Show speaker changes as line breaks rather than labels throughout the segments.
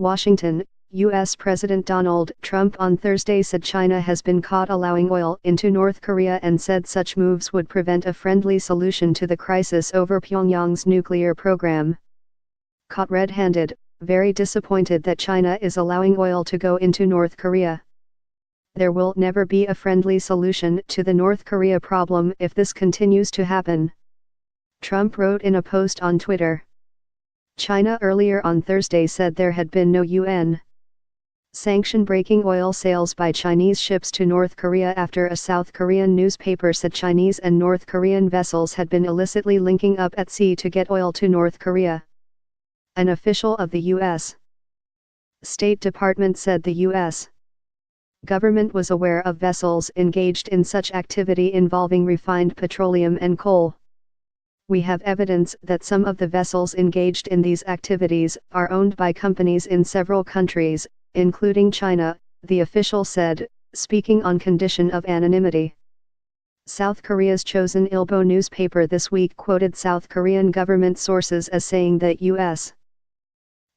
Washington, U.S. President Donald Trump on Thursday said China has been caught allowing oil into North Korea and said such moves would prevent a friendly solution to the crisis over Pyongyang's nuclear program. Caught red-handed, very disappointed that China is allowing oil to go into North Korea. There will never be a friendly solution to the North Korea problem if this continues to happen, Trump wrote in a post on Twitter. China earlier on Thursday said there had been no UN sanction-breaking oil sales by Chinese ships to North Korea after a South Korean newspaper said Chinese and North Korean vessels had been illicitly linking up at sea to get oil to North Korea. An official of the U.S. State Department said the U.S. government was aware of vessels engaged in such activity involving refined petroleum and coal. We have evidence that some of the vessels engaged in these activities are owned by companies in several countries, including China, the official said, speaking on condition of anonymity. South Korea's Chosun Ilbo newspaper this week quoted South Korean government sources as saying that U.S.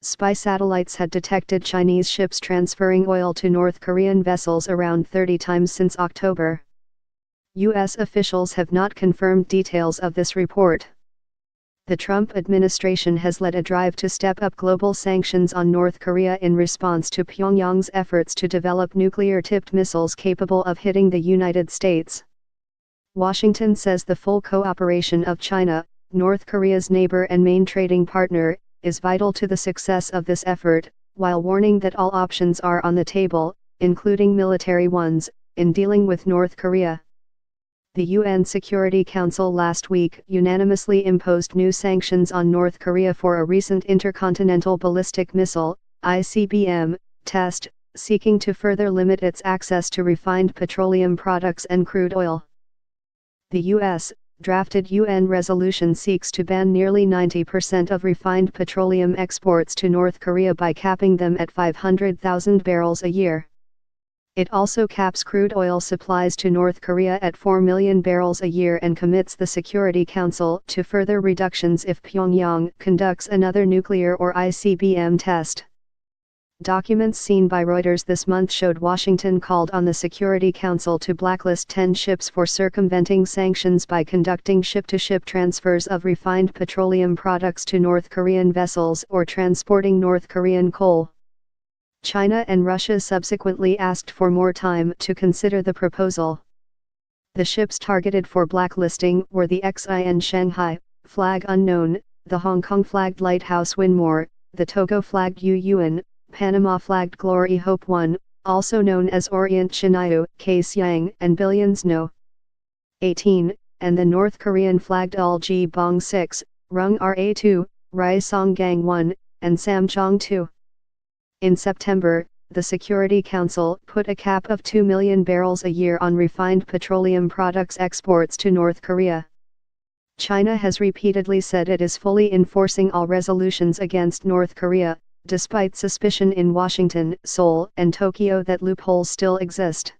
spy satellites had detected Chinese ships transferring oil to North Korean vessels around 30 times since October. U.S. officials have not confirmed details of this report. The Trump administration has led a drive to step up global sanctions on North Korea in response to Pyongyang's efforts to develop nuclear-tipped missiles capable of hitting the United States. Washington says the full cooperation of China, North Korea's neighbor and main trading partner, is vital to the success of this effort, while warning that all options are on the table, including military ones, in dealing with North Korea. The UN Security Council last week unanimously imposed new sanctions on North Korea for a recent intercontinental ballistic missile, ICBM, test, seeking to further limit its access to refined petroleum products and crude oil. The U.S. drafted UN resolution seeks to ban nearly 90% of refined petroleum exports to North Korea by capping them at 500,000 barrels a year. It also caps crude oil supplies to North Korea at 4 million barrels a year and commits the Security Council to further reductions if Pyongyang conducts another nuclear or ICBM test. Documents seen by Reuters this month showed Washington called on the Security Council to blacklist 10 ships for circumventing sanctions by conducting ship-to-ship transfers of refined petroleum products to North Korean vessels or transporting North Korean coal. China and Russia subsequently asked for more time to consider the proposal. The ships targeted for blacklisting were the XIN Shanghai, flag unknown, the Hong Kong-flagged Lighthouse Winmore, the Togo-flagged Yu Yuan, Panama-flagged Glory Hope 1, also known as Orient Chinyu, K Siang and Billions No. 18, and the North Korean-flagged Ulji Bong 6, Rung Ra 2, Rai Song Gang 1, and Samjong 2. In September, the Security Council put a cap of 2 million barrels a year on refined petroleum products exports to North Korea. China has repeatedly said it is fully enforcing all resolutions against North Korea, despite suspicion in Washington, Seoul, and Tokyo that loopholes still exist.